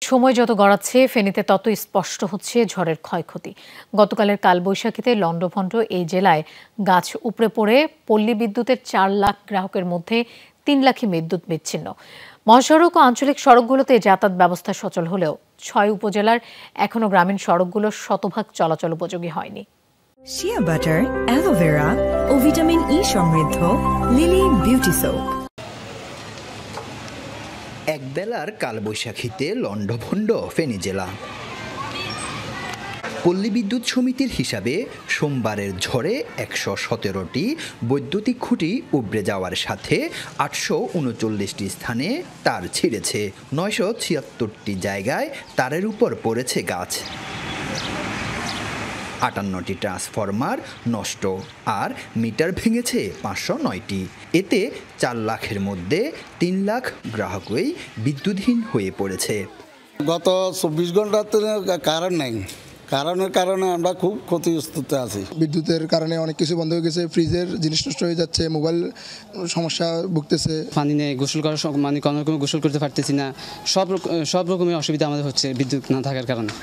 সময় যত গড়াচ্ছে ফেনীতে তত স্পষ্ট হচ্ছে ঝড়ের ক্ষয়ক্ষতি। গতকালের কালবৈশাখীতে লন্ডভন্ড এই জেলায় গাছ উপড়ে পড়ে পল্লী বিদ্যুতের 4 লাখ গ্রাহকের মধ্যে 3 লাখই বিদ্যুৎ বিচ্ছিন্ন। মহাসড়ক ও আঞ্চলিক সড়কগুলোতে যাতায়াত ব্যবস্থা সচল হলেও 6 উপজেলার এখনো গ্রামীণ সড়কগুলো শতভাগ চলাচল উপযোগী হয়নি। শিয়া বাটার, অ্যালোভেরা ও ভিটামিন ই সমৃদ্ধ লিলি বিউটি সোপ। একবেলার কালবৈশাখীতে লন্ডভন্ড ফেনী জেলা। পল্লী বিদ্যুৎ সমিতির হিসাবে সোমবারের ঝড়ে 117টি বৈদ্যুতিক খুঁটি উবড়ে যাওয়ার সাথে 839টি স্থানে তার ছিঁড়েছে। 976টি জায়গায় তারের উপর পড়েছে গাছ। 58টি ট্রান্সফরমার নষ্ট আর মিটার ভেঙেছে 509টি। এতে 4 লাখের মধ্যে 3 লাখ গ্রাহকই বিদ্যুৎহীন হয়ে পড়েছে। গত 24 ঘন্টাতে কারেন্ট নাই, কারণের কারণে আমরা খুব ক্ষতিগ্রস্ত আছি। বিদ্যুতের কারণে অনেক কিছু বন্ধ হয়ে গেছে, ফ্রিজের জিনিস নষ্ট হয়ে যাচ্ছে, মোবাইল সমস্যা ভুগতেছে। পানি নেই, গোসল করার মানে কোনো রকম গোসল করতে পারতেছি না। সব রকমের অসুবিধা আমাদের হচ্ছে বিদ্যুৎ না থাকার কারণে।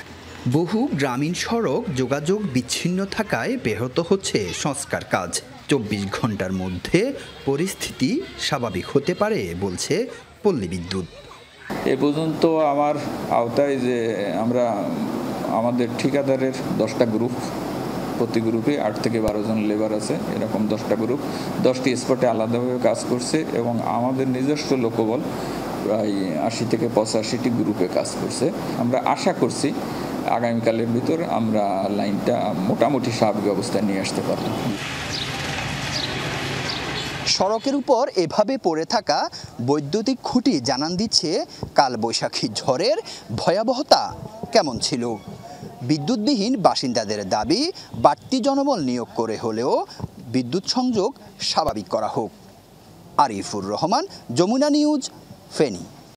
বহু গ্রামীণ সড়ক যোগাযোগ বিচ্ছিন্ন থাকায় ব্যাহত হচ্ছে সংস্কার কাজ। 24 ঘন্টার মধ্যে পরিস্থিতি স্বাভাবিক হতে পারে বলছে পল্লী বিদ্যুৎ। এ পর্যন্ত আমার আওতায় যে আমাদের ঠিকাদারের 10টা গ্রুপ, প্রতি গ্রুপে 8 থেকে 12 জন লেবার আছে, এরকম 10টা গ্রুপ 10টি স্পটে আলাদাভাবে কাজ করছে এবং আমাদের নিজস্ব লোকবল প্রায় 80 থেকে 85টি গ্রুপে কাজ করছে। আমরা আশা করছি আগামীকালের ভিতর আমরা লাইনটা মোটামুটি স্বাভাবিক অবস্থায় নিয়ে আসতে পারব। সড়কের উপর এভাবে পড়ে থাকা বৈদ্যুতিক খুঁটি জানান দিচ্ছে কালবৈশাখী ঝড়ের ভয়াবহতা কেমন ছিল। বিদ্যুৎবিহীন বাসিন্দাদের দাবি বাড়তি জনবল নিয়োগ করে হলেও বিদ্যুৎ সংযোগ স্বাভাবিক করা হোক। আরিফুর রহমান, যমুনা নিউজ, ফেনী।